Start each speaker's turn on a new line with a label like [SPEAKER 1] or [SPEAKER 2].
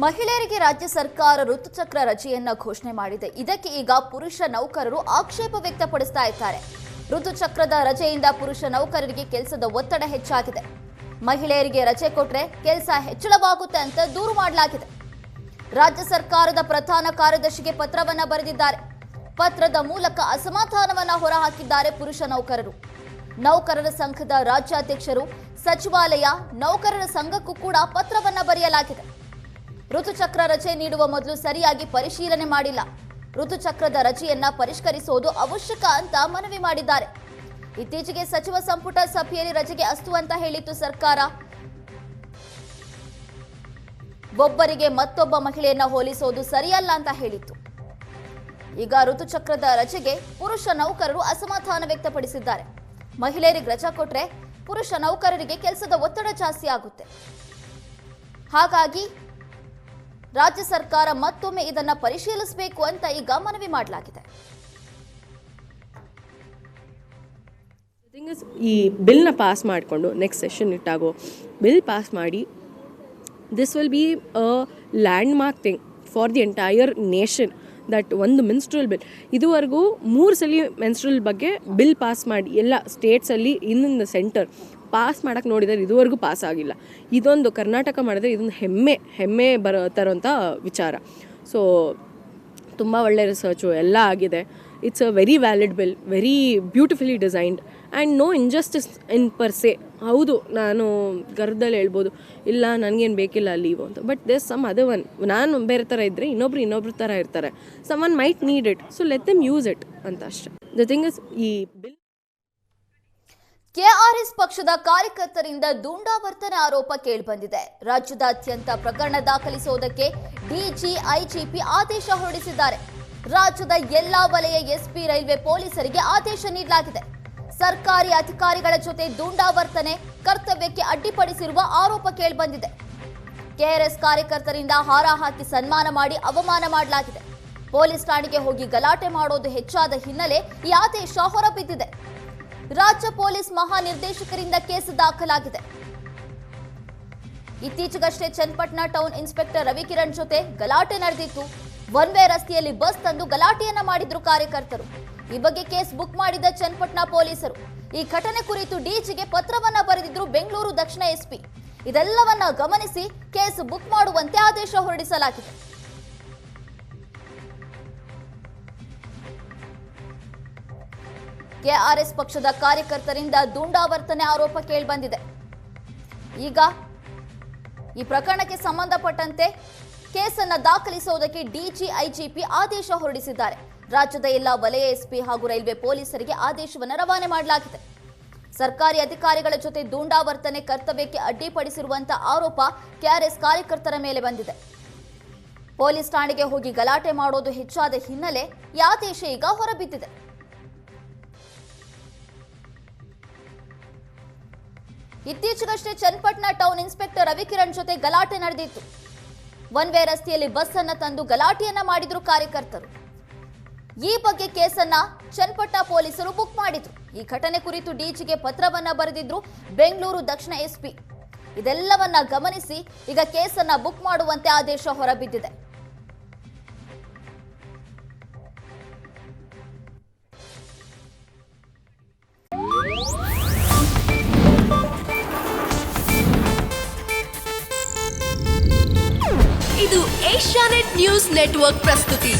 [SPEAKER 1] ಮಹಿಳೆಯರಿಗೆ ರಾಜ್ಯ ಸರ್ಕಾರ ಋತುಚಕ್ರ ರಜೆಯನ್ನ ಘೋಷಣೆ ಮಾಡಿದೆ. ಇದಕ್ಕೆ ಈಗ ಪುರುಷ ನೌಕರರು ಆಕ್ಷೇಪ ವ್ಯಕ್ತಪಡಿಸ್ತಾ ಇದ್ದಾರೆ. ಋತುಚಕ್ರದ ರಜೆಯಿಂದ ಪುರುಷ ನೌಕರರಿಗೆ ಕೆಲಸದ ಒತ್ತಡ ಹೆಚ್ಚಾಗಿದೆ. ಮಹಿಳೆಯರಿಗೆ ರಜೆ ಕೊಟ್ರೆ ಕೆಲಸ ಹೆಚ್ಚಳವಾಗುತ್ತೆ ಅಂತ ದೂರು ಮಾಡಲಾಗಿದೆ. ರಾಜ್ಯ ಸರ್ಕಾರದ ಪ್ರಧಾನ ಕಾರ್ಯದರ್ಶಿಗೆ ಪತ್ರವನ್ನ ಬರೆದಿದ್ದಾರೆ. ಪತ್ರದ ಮೂಲಕ ಅಸಮಾಧಾನವನ್ನ ಹೊರಹಾಕಿದ್ದಾರೆ ಪುರುಷ ನೌಕರರು. ನೌಕರರ ಸಂಘದ ರಾಜ್ಯಾಧ್ಯಕ್ಷರು, ಸಚಿವಾಲಯ, ನೌಕರರ ಸಂಘಕ್ಕೂ ಕೂಡ ಪತ್ರವನ್ನ ಬರೆಯಲಾಗಿದೆ. ಋತುಚಕ್ರ ರಜೆ ನೀಡುವ ಮೊದಲು ಸರಿಯಾಗಿ ಪರಿಶೀಲನೆ ಮಾಡಿಲ್ಲ. ಋತುಚಕ್ರದ ರಜೆಯನ್ನ ಪರಿಷ್ಕರಿಸುವುದು ಅವಶ್ಯಕ ಅಂತ ಮನವಿ ಮಾಡಿದ್ದಾರೆ. ಇತ್ತೀಚೆಗೆ ಸಚಿವ ಸಂಪುಟ ಸಭೆಯಲ್ಲಿ ರಜೆಗೆ ಅಸ್ತು ಅಂತ ಹೇಳಿತ್ತು ಸರ್ಕಾರ. ಒಬ್ಬರಿಗೆ ಮತ್ತೊಬ್ಬ ಮಹಿಳೆಯನ್ನ ಹೋಲಿಸೋದು ಸರಿಯಲ್ಲ ಅಂತ ಹೇಳಿತ್ತು. ಈಗ ಋತುಚಕ್ರದ ರಜೆಗೆ ಪುರುಷ ನೌಕರರು ಅಸಮಾಧಾನ ವ್ಯಕ್ತಪಡಿಸಿದ್ದಾರೆ. ಮಹಿಳೆಯರಿಗೆ ರಜೆ ಕೊಟ್ರೆ ಪುರುಷ ನೌಕರರಿಗೆ ಕೆಲಸದ ಒತ್ತಡ ಜಾಸ್ತಿ ಆಗುತ್ತೆ. ಹಾಗಾಗಿ ರಾಜ್ಯ ಸರ್ಕಾರ ಮತ್ತೊಮ್ಮೆ ಇದನ್ನ ಪರಿಶೀಲಿಸಬೇಕು ಅಂತ ಈಗ ಮನವಿ ಮಾಡಲಾಗಿದೆ.
[SPEAKER 2] ಈ ಬಿಲ್ನ ಪಾಸ್ ಮಾಡಿಕೊಂಡು ನೆಕ್ಸ್ಟ್ ಸೆಷನ್ ಇಟ್ಟಾಗೋ ಬಿಲ್ ಪಾಸ್ ಮಾಡಿ this will be a land mark thing for the entire nation. That ಒಂದು ಮೆನ್ಸ್ಟ್ರಲ್ ಬಿಲ್ ಇದುವರೆಗೂ 3 ಸಲ ಮೆನ್ಸ್ಟ್ರಲ್ ಬಗ್ಗೆ ಬಿಲ್ ಪಾಸ್ ಮಾಡಿ ಎಲ್ಲ ಸ್ಟೇಟ್ಸಲ್ಲಿ ಇನ್ ಸೆಂಟರ್ ಪಾಸ್ ಮಾಡೋಕ್ಕೆ ನೋಡಿದರೆ ಇದುವರೆಗೂ ಪಾಸ್ ಆಗಿಲ್ಲ. ಇದೊಂದು ಕರ್ನಾಟಕ ಮಾಡಿದ್ರೆ ಇದೊಂದು ಹೆಮ್ಮೆ ತರೋಂಥ ವಿಚಾರ. ಸೊ ತುಂಬ ಒಳ್ಳೆ ರಿಸರ್ಚು ಎಲ್ಲ ಆಗಿದೆ. It's a very valid bill, very beautifully designed and no injustice in per se. ಹೌದು, ನಾನು ಗರ್ಭದಲ್ಲಿ ಹೇಳ್ಬೋದು ಇಲ್ಲ ನನಗೇನು ಬೇಕಿಲ್ಲ ಲೀವು ಅಂತ, but there some other one. ನಾನು ಬೇರೆ ಥರ ಇದ್ದರೆ ಇನ್ನೊಬ್ರು ಥರ ಇರ್ತಾರೆ. Someone might need it, so let them use it ಅಂತ ಅಷ್ಟೇ. ದ ಥಿಂಗ್ ಇಸ್ ಈ ಬಿಲ್
[SPEAKER 1] ಕೆಆರ್ಎಸ್ ಪಕ್ಷದ ಕಾರ್ಯಕರ್ತರಿಂದ ದುಂಡಾವರ್ತನೆ ಆರೋಪ ಕೇಳಿಬಂದಿದೆ. ರಾಜ್ಯದಾದ್ಯಂತ ಪ್ರಕರಣ ದಾಖಲಿಸುವುದಕ್ಕೆ ಡಿಜಿ, ಐಜಿಪಿ ಆದೇಶ ಹೊರಡಿಸಿದ್ದಾರೆ. ರಾಜ್ಯದ ಎಲ್ಲಾ ವಲಯ ಎಸ್ಪಿ, ರೈಲ್ವೆ ಪೊಲೀಸರಿಗೆ ಆದೇಶ ನೀಡಲಾಗಿದೆ. ಸರ್ಕಾರಿ ಅಧಿಕಾರಿಗಳ ಜೊತೆ ದುಂಡಾವರ್ತನೆ, ಕರ್ತವ್ಯಕ್ಕೆ ಅಡ್ಡಿಪಡಿಸಿರುವ ಆರೋಪ ಕೇಳಿಬಂದಿದೆ. ಕೆಆರ್ಎಸ್ ಕಾರ್ಯಕರ್ತರಿಂದ ಹಾರ ಹಾಕಿ ಸನ್ಮಾನ ಮಾಡಿ ಅವಮಾನ ಮಾಡಲಾಗಿದೆ. ಪೊಲೀಸ್ ಠಾಣೆಗೆ ಹೋಗಿ ಗಲಾಟೆ ಮಾಡೋದು ಹೆಚ್ಚಾದ ಹಿನ್ನೆಲೆ ಈ ಆದೇಶ ಹೊರಬಿದ್ದಿದೆ. ರಾಜ್ಯ ಪೊಲೀಸ್ ಮಹಾನಿರ್ದೇಶಕರಿಂದ ಕೇಸ್ ದಾಖಲಾಗಿದೆ. ಇತ್ತೀಚೆಗಷ್ಟೇ ಚನ್ನಪಟ್ಟಣ ಟೌನ್ ಇನ್ಸ್ಪೆಕ್ಟರ್ ರವಿಕಿರಣ್ ಜೊತೆ ಗಲಾಟೆ ನಡೆದಿತ್ತು. ಒನ್ ವೇ ರಸ್ತೆಯಲ್ಲಿ ಬಸ್ ತಂದು ಗಲಾಟೆಯನ್ನ ಮಾಡಿದ್ರು ಕಾರ್ಯಕರ್ತರು. ಈ ಬಗ್ಗೆ ಕೇಸ್ ಬುಕ್ ಮಾಡಿದ ಚನ್ನಪಟ್ಟಣ ಪೊಲೀಸರು. ಈ ಘಟನೆ ಕುರಿತು ಡಿಜಿಗೆ ಪತ್ರವನ್ನ ಬರೆದಿದ್ರು ಬೆಂಗಳೂರು ದಕ್ಷಿಣ ಎಸ್ಪಿ. ಇದೆಲ್ಲವನ್ನ ಗಮನಿಸಿ ಕೇಸ್ ಬುಕ್ ಮಾಡುವಂತೆ ಆದೇಶ ಹೊರಡಿಸಲಾಗಿದೆ. ಕೆಆರ್ಎಸ್ ಪಕ್ಷದ ಕಾರ್ಯಕರ್ತರಿಂದ ದುಂಡಾವರ್ತನೆ ಆರೋಪ ಕೇಳಿಬಂದಿದೆ. ಈಗ ಈ ಪ್ರಕರಣಕ್ಕೆ ಸಂಬಂಧಪಟ್ಟಂತೆ ಕೇಸನ್ನ ದಾಖಲಿಸುವುದಕ್ಕೆ ಡಿಜಿ, ಐಜಿಪಿ ಆದೇಶ ಹೊರಡಿಸಿದ್ದಾರೆ. ರಾಜ್ಯದ ಎಲ್ಲ ವಲಯ ಎಸ್ಪಿ ಹಾಗೂ ರೈಲ್ವೆ ಪೊಲೀಸರಿಗೆ ಆದೇಶವನ್ನು ರವಾನೆ ಮಾಡಲಾಗಿದೆ. ಸರ್ಕಾರಿ ಅಧಿಕಾರಿಗಳ ಜೊತೆ ದುಂಡಾವರ್ತನೆ, ಕರ್ತವ್ಯಕ್ಕೆ ಅಡ್ಡಿಪಡಿಸಿರುವಂತಹ ಆರೋಪ ಕೆಆರ್ಎಸ್ ಕಾರ್ಯಕರ್ತರ ಮೇಲೆ ಬಂದಿದೆ. ಪೊಲೀಸ್ ಠಾಣೆಗೆ ಹೋಗಿ ಗಲಾಟೆ ಮಾಡೋದು ಹೆಚ್ಚಾದ ಹಿನ್ನೆಲೆ ಈ ಆದೇಶ ಈಗ ಹೊರಬಿದ್ದಿದೆ. ಇತ್ತೀಚೆಗಷ್ಟೇ ಚನ್ನಪಟ್ಟಣ ಟೌನ್ ಇನ್ಸ್ಪೆಕ್ಟರ್ ರವಿಕಿರಣ್ ಜೊತೆ ಗಲಾಟೆ ನಡೆದಿತ್ತು. ಒನ್ ವೇ ರಸ್ತೆಯಲ್ಲಿ ಬಸ್ ಅನ್ನ ತಂದು ಗಲಾಟೆಯನ್ನ ಮಾಡಿದ್ರು ಕಾರ್ಯಕರ್ತರು. ಈ ಬಗ್ಗೆ ಕೇಸನ್ನ ಚನ್ನಪಟ್ಟಣ ಪೊಲೀಸರು ಬುಕ್ ಮಾಡಿದ್ರು. ಈ ಘಟನೆ ಕುರಿತು ಡಿಜಿಗೆ ಪತ್ರವನ್ನ ಬರೆದಿದ್ರು ಬೆಂಗಳೂರು ದಕ್ಷಿಣ ಎಸ್ಪಿ. ಇದೆಲ್ಲವನ್ನ ಗಮನಿಸಿ ಈಗ ಕೇಸನ್ನ ಬುಕ್ ಮಾಡುವಂತೆ ಆದೇಶ ಹೊರಬಿದ್ದಿದೆ.
[SPEAKER 3] ಇದು ಏಷ್ಯಾನೆಟ್ ನ್ಯೂಸ್ ನೆಟ್ವರ್ಕ್ ಪ್ರಸ್ತುತಿ.